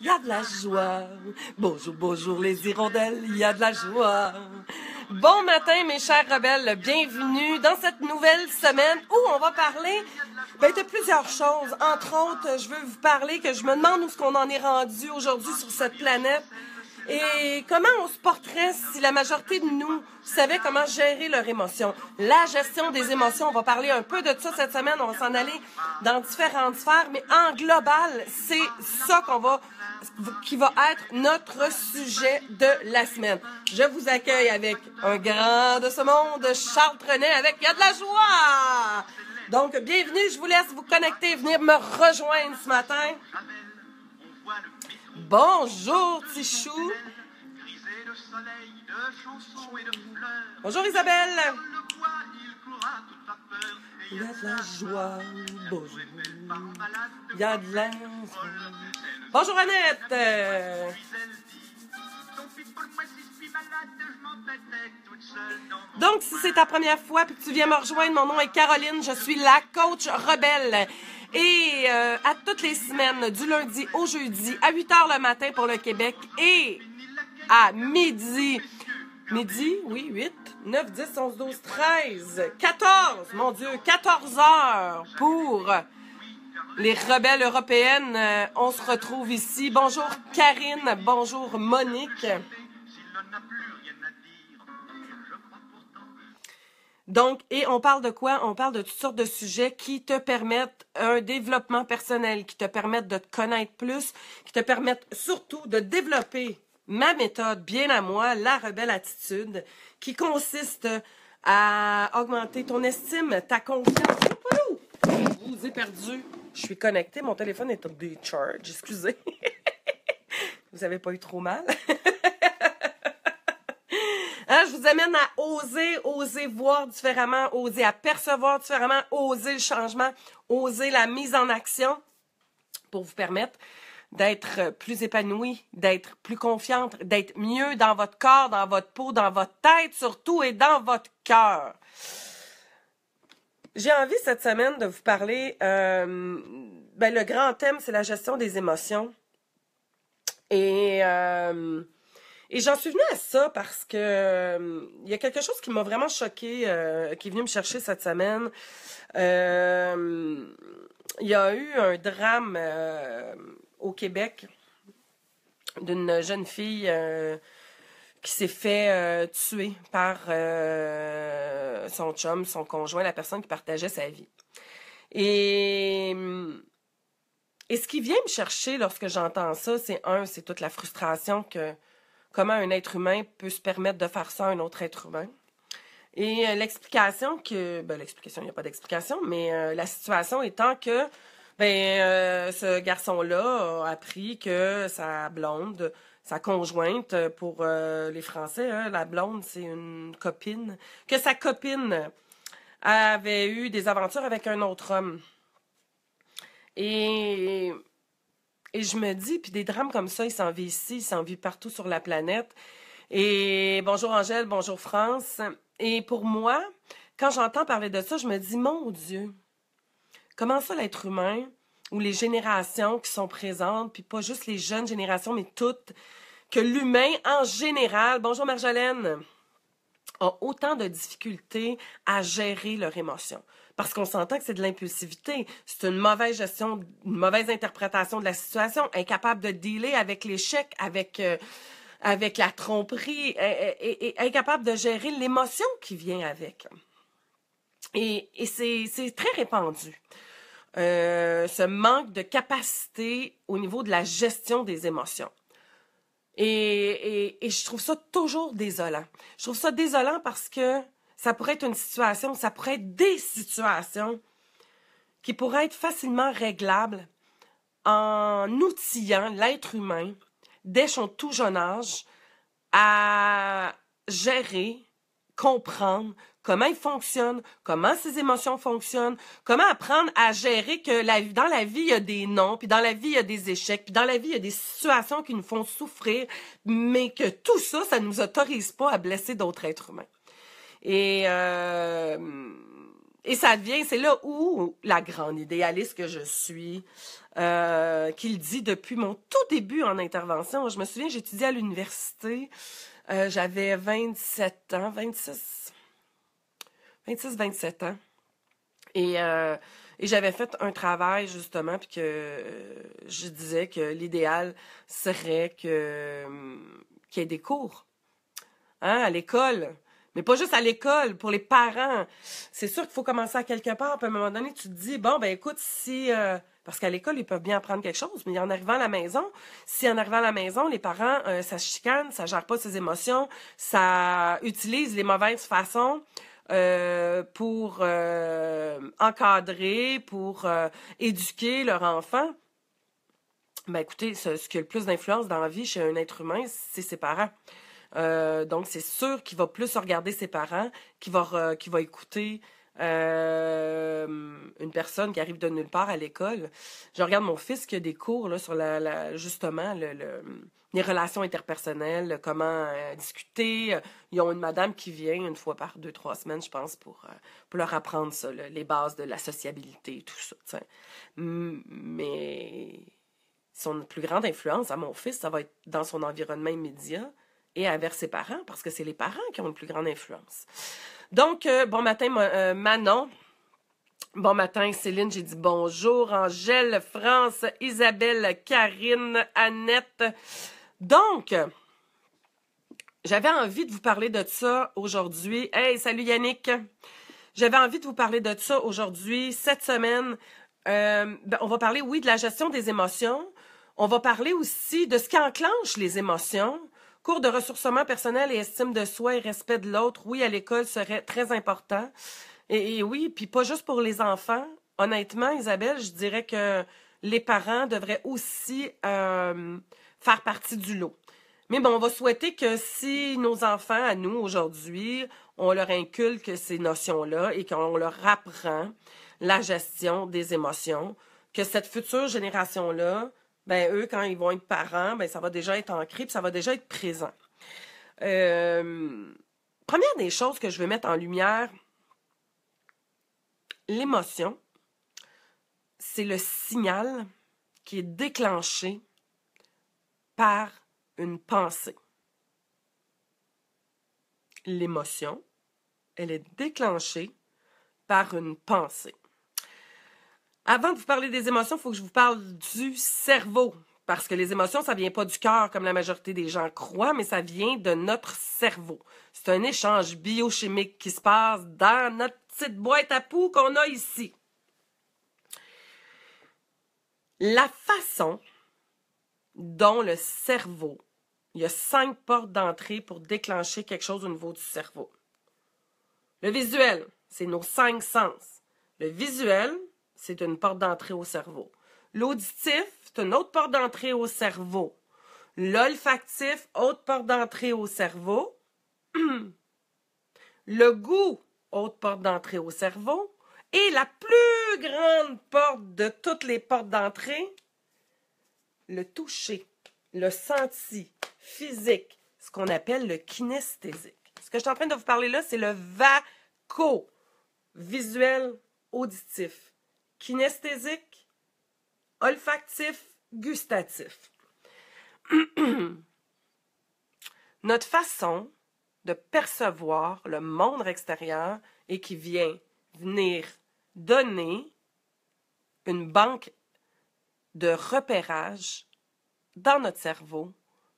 il y a de la joie. Bonjour, bonjour les hirondelles, il y a de la joie. Bon matin mes chers rebelles, bienvenue dans cette nouvelle semaine où on va parler de plusieurs choses. Entre autres, je veux vous parler que je me demande où est-ce qu'on en est rendu aujourd'hui sur cette planète. Et comment on se porterait si la majorité de nous savait comment gérer leurs émotions. La gestion des émotions, on va parler un peu de ça cette semaine, on va s'en aller dans différentes sphères, mais en global, c'est ça qui va être notre sujet de la semaine. Je vous accueille avec un grand de ce monde, Charles Trenet, avec « Il y a de la joie ». Donc, bienvenue, je vous laisse vous connecter, venir me rejoindre ce matin. Bonjour, Tichou. Bonjour, Isabelle. Il y a de la joie. Bonjour. Il y a de la joie. Bonjour, Annette. Donc, si c'est ta première fois et que tu viens me rejoindre, mon nom est Caroline, je suis la coach rebelle. Et à toutes les semaines, du lundi au jeudi, à 8h le matin pour le Québec et à midi, oui, 8, 9, 10, 11, 12, 13, 14, mon Dieu, 14 heures pour les rebelles européennes. On se retrouve ici. Bonjour Karine, bonjour Monique. Donc, et on parle de quoi? On parle de toutes sortes de sujets qui te permettent un développement personnel, qui te permettent de te connaître plus, qui te permettent surtout de développer ma méthode bien à moi, la rebelle attitude, qui consiste à augmenter ton estime, ta confiance. Je vous ai perdu. Je suis connectée, mon téléphone est en décharge, excusez. Vous avez pas eu trop mal? Hein, je vous amène à oser voir différemment, oser apercevoir différemment, oser le changement, oser la mise en action pour vous permettre d'être plus épanoui, d'être plus confiante, d'être mieux dans votre corps, dans votre peau, dans votre tête surtout et dans votre cœur. J'ai envie cette semaine de vous parler, le grand thème c'est la gestion des émotions et j'en suis venue à ça parce que il y a quelque chose qui m'a vraiment choquée, qui est venu me chercher cette semaine. Il y a eu un drame au Québec d'une jeune fille qui s'est fait tuer par son chum, son conjoint, la personne qui partageait sa vie. Et ce qui vient me chercher lorsque j'entends ça, c'est toute la frustration que comment un être humain peut se permettre de faire ça à un autre être humain. Et l'explication, il n'y a pas d'explication, mais la situation étant que ce garçon-là a appris que sa blonde, sa conjointe, pour les Français, hein, la blonde, c'est une copine, que sa copine avait eu des aventures avec un autre homme. Et je me dis, puis des drames comme ça, ils s'en vivent ici, ils s'en vivent partout sur la planète. Et bonjour Angèle, bonjour France. Et pour moi, quand j'entends parler de ça, je me dis, mon Dieu, comment ça l'être humain ou les générations qui sont présentes, puis pas juste les jeunes générations, mais toutes, que l'humain en général, bonjour Marjolaine, a autant de difficultés à gérer leurs émotions. Parce qu'on s'entend que c'est de l'impulsivité, c'est une mauvaise gestion, une mauvaise interprétation de la situation, incapable de dealer avec l'échec, avec la tromperie, et incapable de gérer l'émotion qui vient avec. Et c'est très répandu, ce manque de capacité au niveau de la gestion des émotions. Et je trouve ça toujours désolant. Je trouve ça désolant parce que ça pourrait être une situation, ça pourrait être des situations qui pourraient être facilement réglables en outillant l'être humain dès son tout jeune âge à gérer, comprendre comment il fonctionne, comment ses émotions fonctionnent, comment apprendre à gérer que dans la vie, il y a des non, puis dans la vie, il y a des échecs, puis dans la vie, il y a des situations qui nous font souffrir, mais que tout ça, ça ne nous autorise pas à blesser d'autres êtres humains. Et Et ça devient, c'est là où la grande idéaliste que je suis, qu'il dit depuis mon tout début en intervention. Je me souviens, j'étudiais à l'université, j'avais 27 ans, 27 ans. Et j'avais fait un travail, justement, puis que je disais que l'idéal serait qu'il y ait des cours, hein, à l'école. Mais pas juste à l'école, pour les parents. C'est sûr qu'il faut commencer à quelque part. Puis à un moment donné, tu te dis, bon, ben écoute, si... parce qu'à l'école, ils peuvent bien apprendre quelque chose, mais en arrivant à la maison, si en arrivant à la maison, les parents, ça se chicane, ça gère pas ses émotions, ça utilise les mauvaises façons pour encadrer, pour éduquer leur enfant, ben écoutez, ce qui a le plus d'influence dans la vie chez un être humain, c'est ses parents. Donc, c'est sûr qu'il va plus regarder ses parents, qu'il va écouter une personne qui arrive de nulle part à l'école. Je regarde mon fils qui a des cours là, sur justement les relations interpersonnelles, comment discuter. Ils ont une madame qui vient une fois par 2-3 semaines, je pense, pour leur apprendre ça, là, les bases de la sociabilité et tout ça. T'sais. Mais son plus grande influence à mon fils, ça va être dans son environnement immédiat et envers ses parents, parce que c'est les parents qui ont une plus grande influence. Donc, bon matin, Manon. Bon matin, Céline. J'ai dit bonjour. Angèle, France, Isabelle, Karine, Annette. Donc, j'avais envie de vous parler de ça aujourd'hui. Hey, salut Yannick. J'avais envie de vous parler de ça aujourd'hui, cette semaine. On va parler, oui, de la gestion des émotions. On va parler aussi de ce qui enclenche les émotions. Cours de ressourcement personnel et estime de soi et respect de l'autre, oui, à l'école serait très important. Et oui, puis pas juste pour les enfants. Honnêtement, Isabelle, je dirais que les parents devraient aussi faire partie du lot. Mais bon, on va souhaiter que si nos enfants, à nous, aujourd'hui, on leur inculque ces notions-là et qu'on leur apprend la gestion des émotions, que cette future génération-là, ben eux, quand ils vont être parents, ben ça va déjà être ancré, puis ça va déjà être présent. Première des choses que je veux mettre en lumière, l'émotion, c'est le signal qui est déclenché par une pensée. L'émotion, elle est déclenchée par une pensée. Avant de vous parler des émotions, il faut que je vous parle du cerveau. Parce que les émotions, ça vient pas du cœur comme la majorité des gens croient, mais ça vient de notre cerveau. C'est un échange biochimique qui se passe dans notre petite boîte à poux qu'on a ici. La façon dont le cerveau, il y a 5 portes d'entrée pour déclencher quelque chose au niveau du cerveau. Le visuel, c'est nos 5 sens. Le visuel, c'est une porte d'entrée au cerveau. L'auditif, c'est une autre porte d'entrée au cerveau. L'olfactif, autre porte d'entrée au cerveau. Le goût, autre porte d'entrée au cerveau. Et la plus grande porte de toutes les portes d'entrée, le toucher, le senti, physique, ce qu'on appelle le kinesthésique. Ce que je suis en train de vous parler là, c'est le VACO, visuel, auditif, kinesthésique, olfactif, gustatif. Notre façon de percevoir le monde extérieur et qui vient venir donner une banque de repérage dans notre cerveau,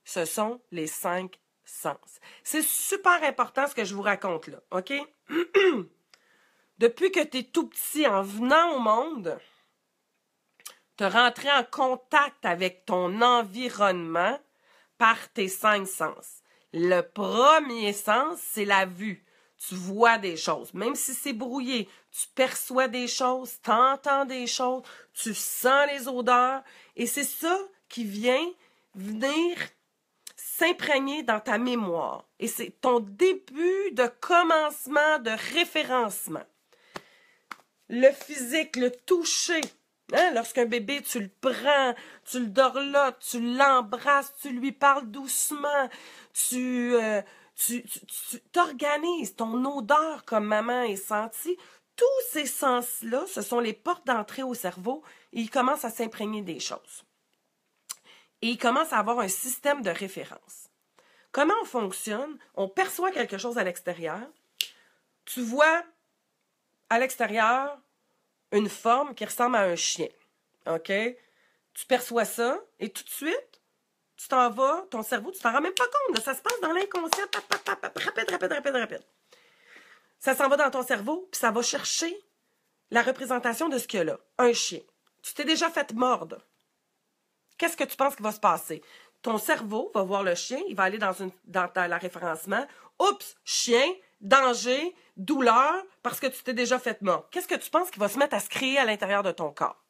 ce sont les 5 sens. C'est super important ce que je vous raconte là, OK? Depuis que tu es tout petit, en venant au monde, te rentrer en contact avec ton environnement par tes 5 sens. Le premier sens, c'est la vue. Tu vois des choses, même si c'est brouillé, tu perçois des choses, tu entends des choses, tu sens les odeurs, et c'est ça qui vient venir s'imprégner dans ta mémoire. Et c'est ton début de commencement de référencement. Le physique, le toucher. Hein? Lorsqu'un bébé, tu le prends, tu le dorlotes, tu l'embrasses, tu lui parles doucement, tu t'organises ton odeur comme maman est sentie, tous ces sens-là, ce sont les portes d'entrée au cerveau et ils commencent à s'imprégner des choses. Et ils commencent à avoir un système de référence. Comment on fonctionne? On perçoit quelque chose à l'extérieur. Tu vois à l'extérieur une forme qui ressemble à un chien. OK? Tu perçois ça et tout de suite, tu t'en vas, ton cerveau, tu t'en rends même pas compte. Là, ça se passe dans l'inconscient. Rapide. Ça s'en va dans ton cerveau, puis ça va chercher la représentation de ce qu'il y a là. Un chien. Tu t'es déjà fait mordre. Qu'est-ce que tu penses qu'il va se passer? Ton cerveau va voir le chien, il va aller dans la référencement. Oups, chien, danger, douleur, parce que tu t'es déjà fait mordre. Qu'est-ce que tu penses qu'il va se mettre à se créer à l'intérieur de ton corps?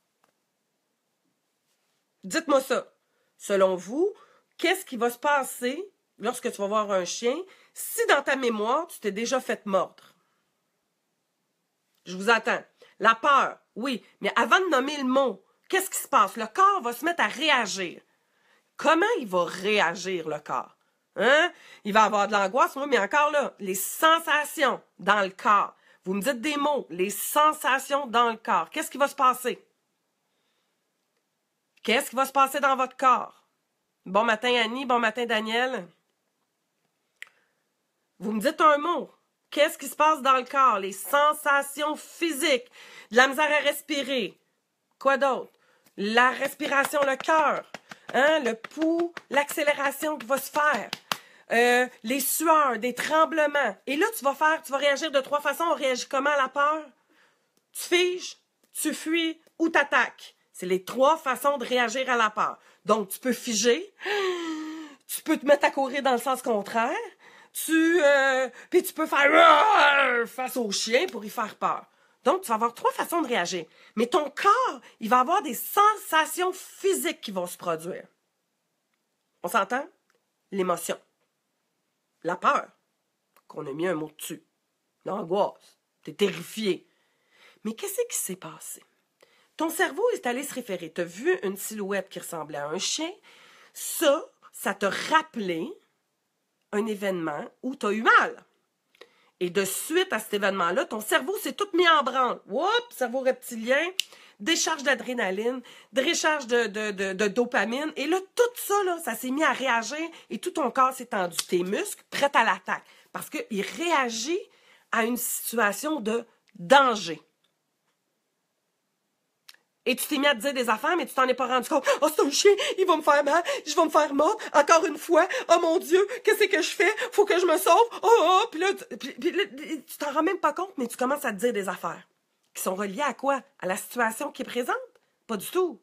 Dites-moi ça. Selon vous, qu'est-ce qui va se passer lorsque tu vas voir un chien si dans ta mémoire, tu t'es déjà fait mordre? Je vous attends. La peur, oui, mais avant de nommer le mot, qu'est-ce qui se passe? Le corps va se mettre à réagir. Comment il va réagir, le corps? Hein? Il va avoir de l'angoisse, oui, mais encore là, les sensations dans le corps. Vous me dites des mots, les sensations dans le corps. Qu'est-ce qui va se passer? Qu'est-ce qui va se passer dans votre corps? Bon matin, Annie. Bon matin, Daniel. Vous me dites un mot. Qu'est-ce qui se passe dans le corps? Les sensations physiques. De la misère à respirer. Quoi d'autre? La respiration, le cœur. Hein? Le pouls, l'accélération qui va se faire. Les sueurs, des tremblements. Et là, tu vas réagir de 3 façons. On réagit comment à la peur? Tu figes, tu fuis ou t'attaques. C'est les 3 façons de réagir à la peur. Donc, tu peux figer, tu peux te mettre à courir dans le sens contraire, puis tu peux faire face au chien pour y faire peur. Donc, tu vas avoir 3 façons de réagir. Mais ton corps, il va avoir des sensations physiques qui vont se produire. On s'entend? L'émotion. La peur, qu'on a mis un mot dessus. L'angoisse. T'es terrifié. Mais qu'est-ce qui s'est passé? Ton cerveau est allé se référer. Tu as vu une silhouette qui ressemblait à un chien. Ça t'a rappelé un événement où tu as eu mal. Et de suite à cet événement-là, ton cerveau s'est tout mis en branle. Oups, cerveau reptilien, décharge d'adrénaline, décharge de dopamine. Et là, tout ça, là, ça s'est mis à réagir et tout ton corps s'est tendu. Tes muscles prêts à l'attaque. Parce qu'il réagit à une situation de danger. Et tu t'es mis à te dire des affaires, mais tu t'en es pas rendu compte. Oh, c'est un chien, il va me faire mal, je vais me faire mordre, encore une fois. Oh mon Dieu, qu'est-ce que je fais? Faut que je me sauve. Puis là, tu t'en rends même pas compte, mais tu commences à te dire des affaires. Qui sont reliées à quoi? À la situation qui est présente? Pas du tout.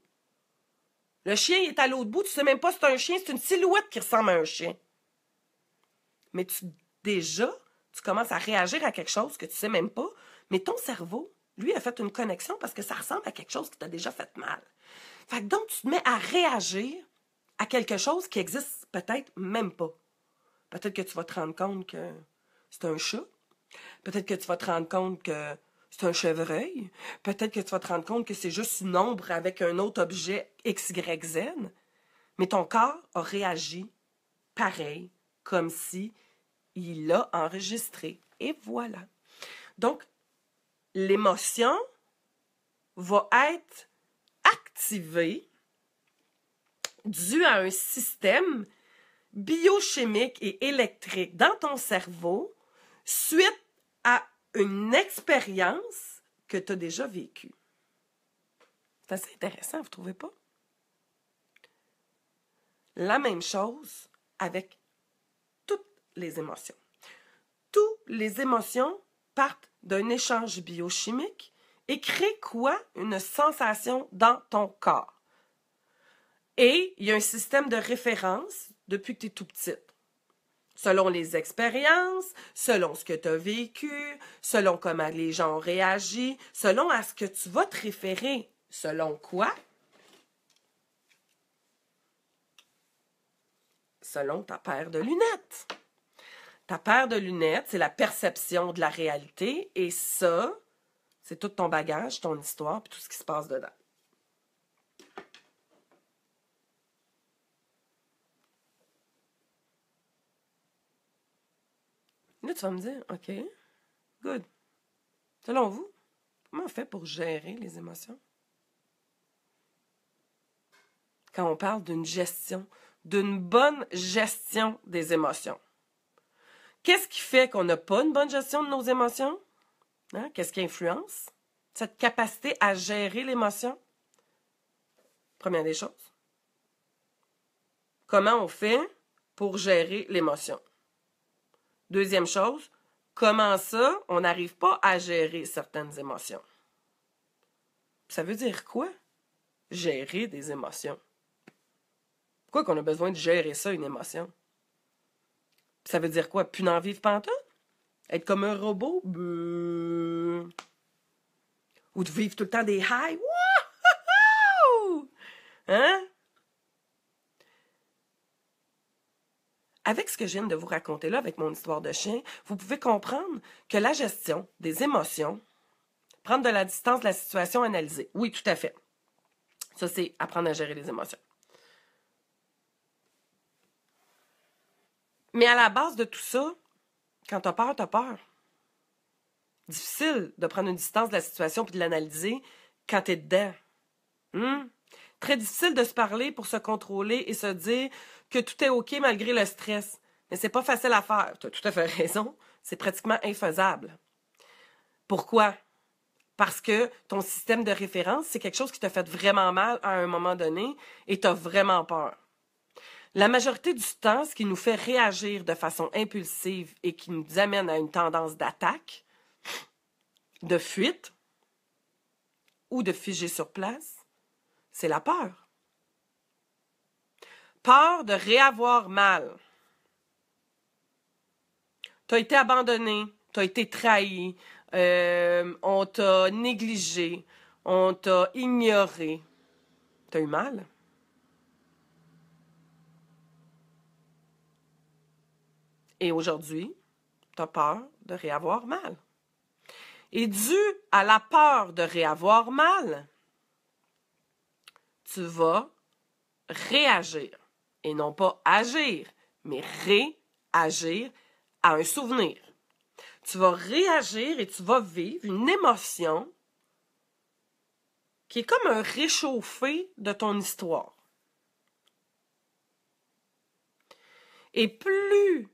Le chien il est à l'autre bout, tu sais même pas si c'est un chien, c'est une silhouette qui ressemble à un chien. Mais déjà, tu commences à réagir à quelque chose que tu sais même pas, mais ton cerveau, lui, a fait une connexion parce que ça ressemble à quelque chose qui t'a déjà fait mal. Fait que donc, tu te mets à réagir à quelque chose qui existe peut-être même pas. Peut-être que tu vas te rendre compte que c'est un chat. Peut-être que tu vas te rendre compte que c'est un chevreuil. Peut-être que tu vas te rendre compte que c'est juste une ombre avec un autre objet X, Y, Z. Mais ton corps a réagi pareil, comme si il l'a enregistré. Et voilà. Donc, l'émotion va être activée due à un système biochimique et électrique dans ton cerveau suite à une expérience que tu as déjà vécue. C'est assez intéressant, vous ne trouvez pas? La même chose avec toutes les émotions. Toutes les émotions partent d'un échange biochimique et créent quoi? Une sensation dans ton corps. Et il y a un système de référence depuis que tu es tout petite. Selon les expériences, selon ce que tu as vécu, selon comment les gens ont réagi, selon à ce que tu vas te référer. Selon quoi? Selon ta paire de lunettes. Ta paire de lunettes, c'est la perception de la réalité et ça, c'est tout ton bagage, ton histoire puis tout ce qui se passe dedans. Là, tu vas me dire, OK, good. Selon vous, Comment on fait pour gérer les émotions? Quand on parle d'une gestion, d'une bonne gestion des émotions. Qu'est-ce qui fait qu'on n'a pas une bonne gestion de nos émotions? Hein? Qu'est-ce qui influence cette capacité à gérer l'émotion? Première des choses. Comment on fait pour gérer l'émotion? Deuxième chose, comment ça, on n'arrive pas à gérer certaines émotions? Ça veut dire quoi? Gérer des émotions. Pourquoi qu'on a besoin de gérer ça, une émotion? Ça veut dire quoi? Plus n'en vivre pantoute? Être comme un robot? Ou de vivre tout le temps des highs? Wouhou! Hein? Avec ce que je viens de vous raconter là, avec mon histoire de chien, vous pouvez comprendre que la gestion des émotions, prendre de la distance de la situation, analyser. Oui, tout à fait. Ça, c'est apprendre à gérer les émotions. Mais à la base de tout ça, quand t'as peur, t'as peur. Difficile de prendre une distance de la situation puis de l'analyser quand t'es dedans. Très difficile de se parler pour se contrôler et se dire que tout est OK malgré le stress. Mais c'est pas facile à faire. Tu as tout à fait raison. C'est pratiquement infaisable. Pourquoi? Parce que ton système de référence, c'est quelque chose qui t'a fait vraiment mal à un moment donné et tu as vraiment peur. La majorité du temps, ce qui nous fait réagir de façon impulsive et qui nous amène à une tendance d'attaque, de fuite ou de figer sur place, c'est la peur. Peur de réavoir mal. Tu as été abandonné, tu as été trahi, on t'a négligé, on t'a ignoré. Tu as eu mal. Et aujourd'hui, tu as peur de réavoir mal. Et dû à la peur de réavoir mal, tu vas réagir. Et non pas agir, mais réagir à un souvenir. Tu vas réagir et tu vas vivre une émotion qui est comme un réchauffé de ton histoire. Et plus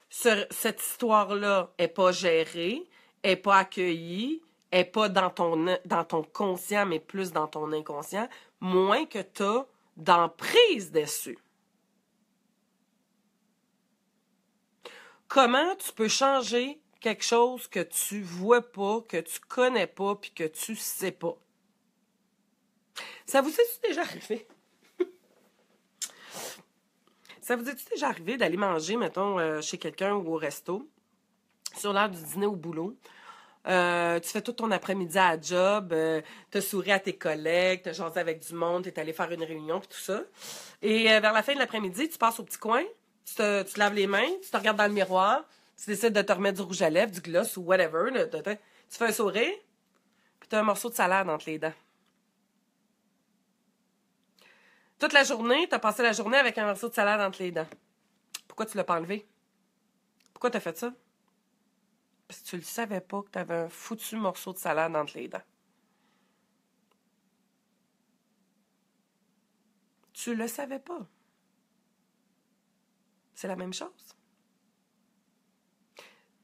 cette histoire-là n'est pas gérée, n'est pas accueillie, n'est pas dans ton conscient, mais plus dans ton inconscient, moins que tu as d'emprise dessus. Comment tu peux changer quelque chose que tu vois pas, que tu connais pas, puis que tu sais pas? Ça vous est-tu déjà arrivé? Ça vous est-tu déjà arrivé d'aller manger, mettons, chez quelqu'un ou au resto, sur l'heure du dîner au boulot? Tu fais tout ton après-midi à la job, t'as souri à tes collègues, t'as jasé avec du monde, t'es allé faire une réunion, puis tout ça. Et vers la fin de l'après-midi, tu passes au petit coin, tu te laves les mains, tu te regardes dans le miroir, tu décides de te remettre du rouge à lèvres, du gloss ou whatever, là, tu fais un sourire, puis t'as un morceau de salade entre les dents. Toute la journée, t'as passé la journée avec un morceau de salade entre les dents. Pourquoi tu l'as pas enlevé? Pourquoi t'as fait ça? Parce que tu le savais pas que t'avais un foutu morceau de salade entre les dents. Tu le savais pas. C'est la même chose.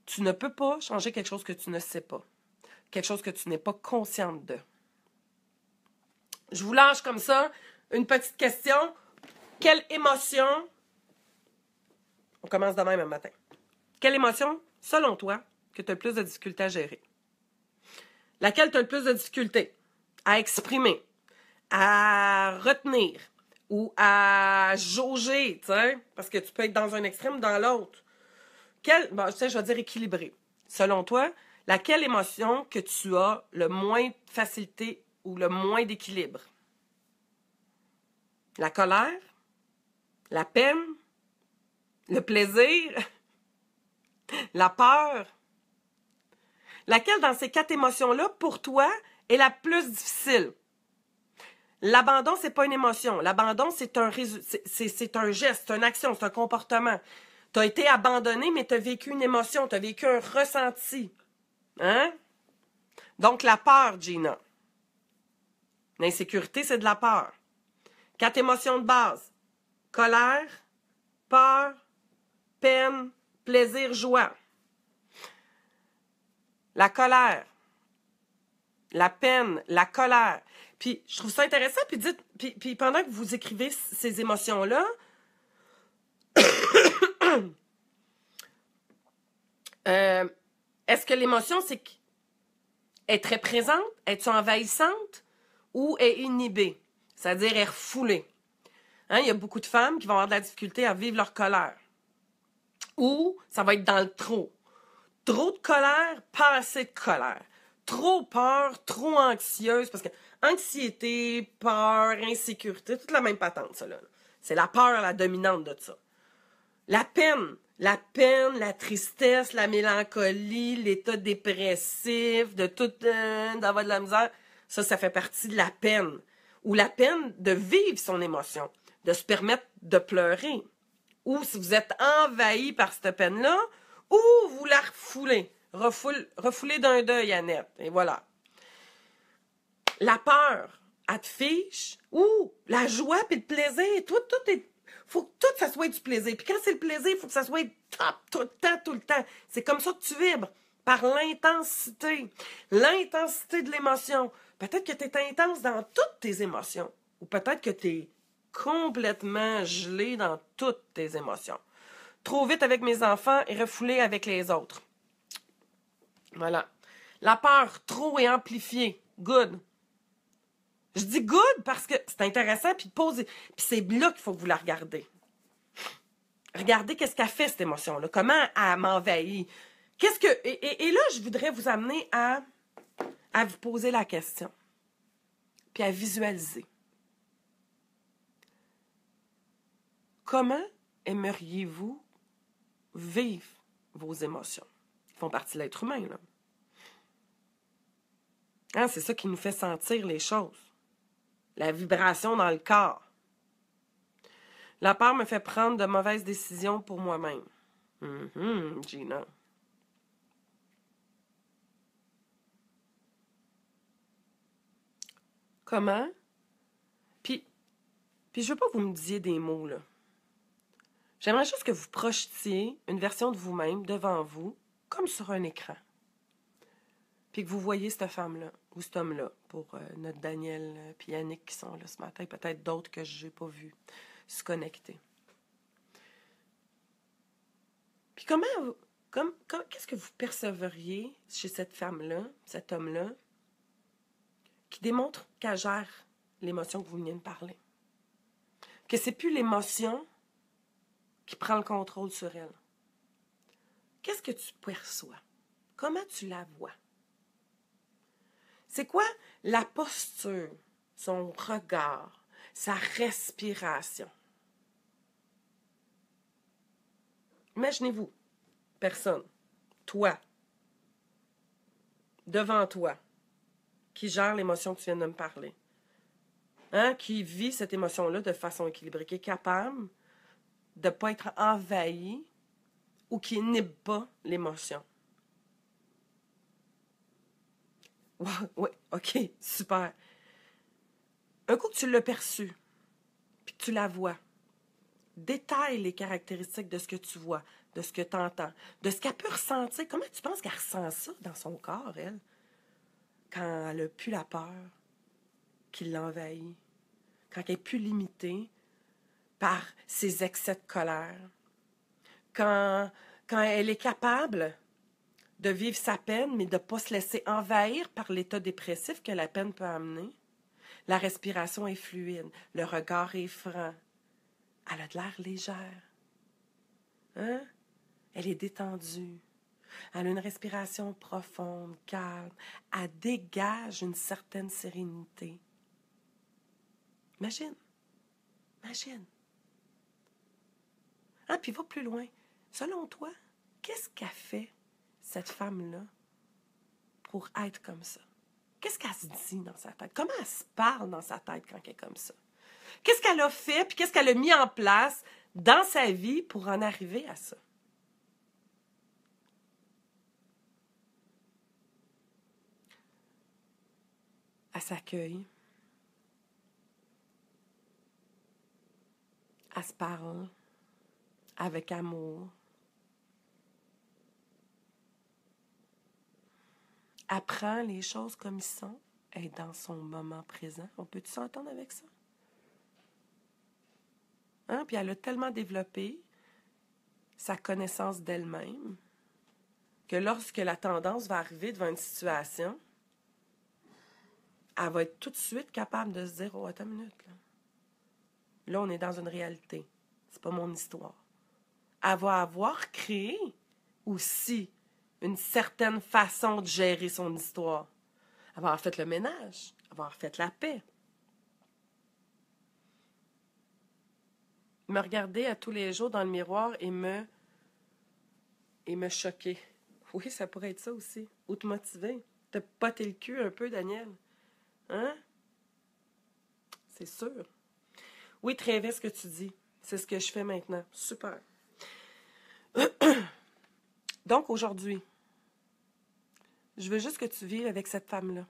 Tu ne peux pas changer quelque chose que tu ne sais pas. Quelque chose que tu n'es pas consciente de. Je vous lâche comme ça une petite question. Quelle émotion... On commence de même un matin. Quelle émotion, selon toi, que tu as le plus de difficulté à gérer? Laquelle tu as le plus de difficulté à exprimer, à retenir ou à jauger, tu sais, parce que tu peux être dans un extrême ou dans l'autre. Je vais dire équilibré. Selon toi, laquelle émotion que tu as le moins de facilité ou le moins d'équilibre? La colère? La peine? Le plaisir? La peur? Laquelle dans ces 4 émotions-là, pour toi, est la plus difficile? L'abandon, c'est pas une émotion. L'abandon, c'est un geste, c'est une action, c'est un comportement. Tu as été abandonné, mais tu as vécu une émotion, tu as vécu un ressenti. Hein? Donc, la peur, Gina. L'insécurité, c'est de la peur. 4 émotions de base. Colère, peur, peine, plaisir, joie. La colère, la peine, la colère. Puis, je trouve ça intéressant. Puis, puis pendant que vous écrivez ces émotions-là, est-ce que l'émotion, est très présente? Est-tu envahissante? Ou est inhibée? C'est-à-dire est refoulée. Hein, il y a beaucoup de femmes qui vont avoir de la difficulté à vivre leur colère. Ou ça va être dans le trop. Trop de colère, pas assez de colère. Trop peur, trop anxieuse. Parce que anxiété, peur, insécurité, toute la même patente, ça, là. C'est la peur, la dominante de ça. La peine, la tristesse, la mélancolie, l'état dépressif, de tout, d'avoir de la misère, ça fait partie de la peine. Ou la peine de vivre son émotion, de se permettre de pleurer. Ou si vous êtes envahi par cette peine-là, ou vous la refoulez. Refoulez d'un deuil, Annette. Et voilà. La peur, elle te fiche. Ou la joie puis le plaisir. Tout est... faut que tout ça soit du plaisir. Puis quand c'est le plaisir, il faut que ça soit top, tout le temps. C'est comme ça que tu vibres. Par l'intensité. L'intensité de l'émotion. Peut-être que tu es intense dans toutes tes émotions. Ou peut-être que tu es complètement gelé dans toutes tes émotions. Trop vite avec mes enfants et refoulé avec les autres. Voilà. La peur, trop et amplifiée. Good. Je dis good parce que c'est intéressant, puis puis c'est là qu'il faut que vous la regardez. Regardez qu'est-ce qu'a fait cette émotion-là. Comment elle m'envahit. Et là, je voudrais vous amener à vous poser la question. Puis à visualiser. Comment aimeriez-vous vivre vos émotions? Ils font partie de l'être humain, là. Hein, c'est ça qui nous fait sentir les choses. La vibration dans le corps. La peur me fait prendre de mauvaises décisions pour moi-même. Gina. Comment? Puis je veux pas que vous me disiez des mots, là. J'aimerais juste que vous projetiez une version de vous-même devant vous, comme sur un écran. Puis que vous voyez cette femme-là, ou cet homme-là, pour notre Daniel et Yannick qui sont là ce matin, peut-être d'autres que je n'ai pas vus se connecter. Puis qu'est-ce que vous percevriez chez cette femme-là, cet homme-là, qui démontre qu'elle gère l'émotion que vous venez de parler? Que c'est plus l'émotion qui prend le contrôle sur elle. Qu'est-ce que tu perçois? Comment tu la vois? C'est quoi la posture, son regard, sa respiration? Imaginez-vous, personne, toi, devant toi, qui gère l'émotion que tu viens de me parler, hein, qui vit cette émotion-là de façon équilibrée, qui est capable de ne pas être envahi ou qui n'inhibe pas l'émotion. Wow, oui, OK, super. Un coup que tu l'as perçu, puis que tu la vois, détaille les caractéristiques de ce que tu vois, de ce que tu entends, de ce qu'elle peut ressentir. Comment tu penses qu'elle ressent ça dans son corps, elle, quand elle n'a plus la peur qui l'envahit, quand elle n'est plus limitée par ses excès de colère, quand elle est capable de vivre sa peine, mais de ne pas se laisser envahir par l'état dépressif que la peine peut amener. La respiration est fluide, le regard est franc. Elle a de l'air légère. Hein? Elle est détendue. Elle a une respiration profonde, calme. Elle dégage une certaine sérénité. Imagine. Ah, puis va plus loin. Selon toi, qu'est-ce qu'a fait cette femme-là pour être comme ça? Qu'est-ce qu'elle se dit dans sa tête? Comment elle se parle dans sa tête quand elle est comme ça? Qu'est-ce qu'elle a fait puis qu'est-ce qu'elle a mis en place dans sa vie pour en arriver à ça? Elle s'accueille. Elle se parle avec amour. Elle prend les choses comme ils sont. Elle est dans son moment présent. On peut-tu s'entendre avec ça? Hein? Puis elle a tellement développé sa connaissance d'elle-même que lorsque la tendance va arriver devant une situation, elle va être tout de suite capable de se dire « Oh, attends une minute, là. Là, on est dans une réalité. C'est pas mon histoire. » Elle va avoir créé aussi une certaine façon de gérer son histoire. Elle va avoir fait le ménage. Elle va avoir fait la paix. Me regarder à tous les jours dans le miroir et me choquer. Oui, ça pourrait être ça aussi. Ou te motiver. Te potter le cul un peu, Daniel. Hein? C'est sûr. Oui, très bien ce que tu dis. C'est ce que je fais maintenant. Super. Donc, aujourd'hui, je veux juste que tu vives avec cette femme-là,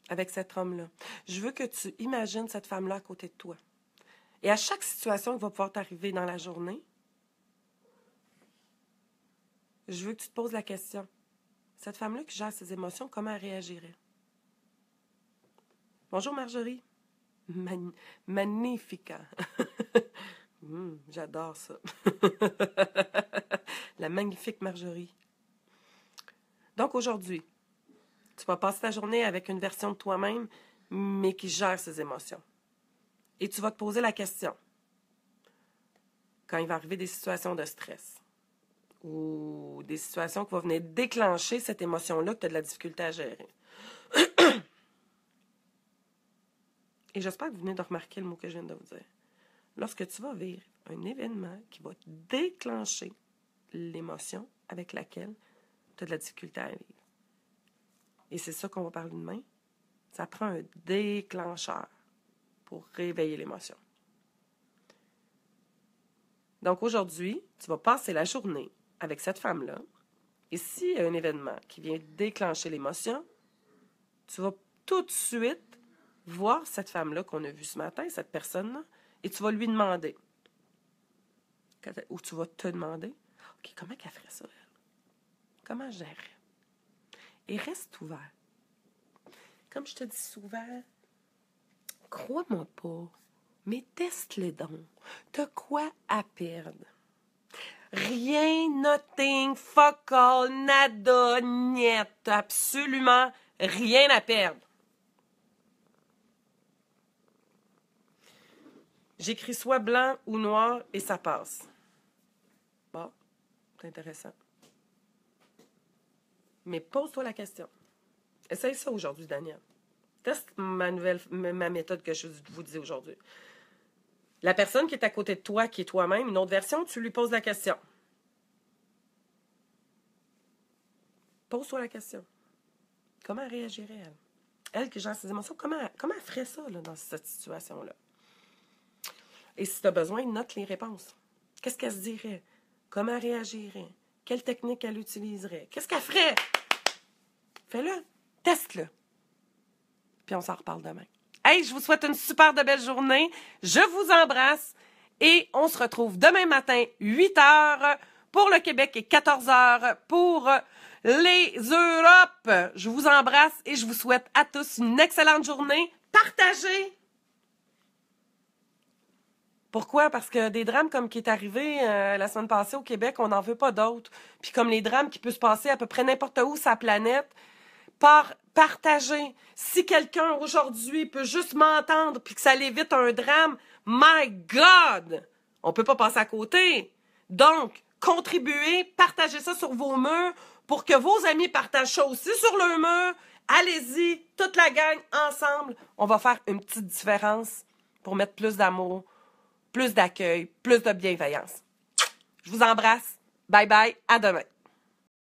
avec cet homme-là. Je veux que tu imagines cette femme-là à côté de toi. Et à chaque situation qui va pouvoir t'arriver dans la journée, je veux que tu te poses la question. Cette femme-là qui gère ses émotions, comment elle réagirait? Bonjour Marjorie. Magnifica. J'adore ça. La magnifique Marjorie. Donc aujourd'hui, tu vas passer ta journée avec une version de toi-même, mais qui gère ses émotions. Et tu vas te poser la question, quand il va arriver des situations de stress, ou des situations qui vont venir déclencher cette émotion-là que tu as de la difficulté à gérer. Et j'espère que vous venez de remarquer le mot que je viens de vous dire. Lorsque tu vas vivre un événement qui va déclencher l'émotion avec laquelle tu as de la difficulté à vivre. Et c'est ça qu'on va parler demain. Ça prend un déclencheur pour réveiller l'émotion. Donc aujourd'hui, tu vas passer la journée avec cette femme-là. Et s'il y a un événement qui vient déclencher l'émotion, tu vas tout de suite voir cette femme-là qu'on a vue ce matin, cette personne-là, et tu vas lui demander. Ou tu vas te demander, OK, comment elle ferait ça, elle? Comment elle gérerait? Et reste ouvert. Comme je te dis souvent, crois-moi pas, mais teste-le donc. T'as quoi à perdre? Rien, nothing, fuck all, nada, niet, absolument rien à perdre. J'écris soit blanc ou noir et ça passe. Bon, c'est intéressant. Mais pose-toi la question. Essaye ça aujourd'hui, Daniel. Teste ma méthode que je vous dis aujourd'hui. La personne qui est à côté de toi, qui est toi-même, une autre version, tu lui poses la question. Pose-toi la question. Comment elle réagirait, elle? Elle qui gère ses émotions, comment elle ferait ça là, dans cette situation-là? Et si tu as besoin, note les réponses. Qu'est-ce qu'elle se dirait? Comment elle réagirait? Quelle technique elle utiliserait? Qu'est-ce qu'elle ferait? Fais-le. Teste-le. Puis on s'en reparle demain. Hey, je vous souhaite une super de belle journée. Je vous embrasse. Et on se retrouve demain matin, 8h pour le Québec et 14h pour les Europes. Je vous embrasse et je vous souhaite à tous une excellente journée. Partagez! Pourquoi? Parce que des drames comme qui est arrivé la semaine passée au Québec, on n'en veut pas d'autres. Puis comme les drames qui peuvent se passer à peu près n'importe où sur la planète, partager. Si quelqu'un aujourd'hui peut juste m'entendre puis que ça l'évite un drame, my God! On peut pas passer à côté. Donc, contribuez, partagez ça sur vos murs pour que vos amis partagent ça aussi sur leur mur. Allez-y, toute la gang, ensemble. On va faire une petite différence pour mettre plus d'amour, plus d'accueil, plus de bienveillance. Je vous embrasse. Bye bye. À demain.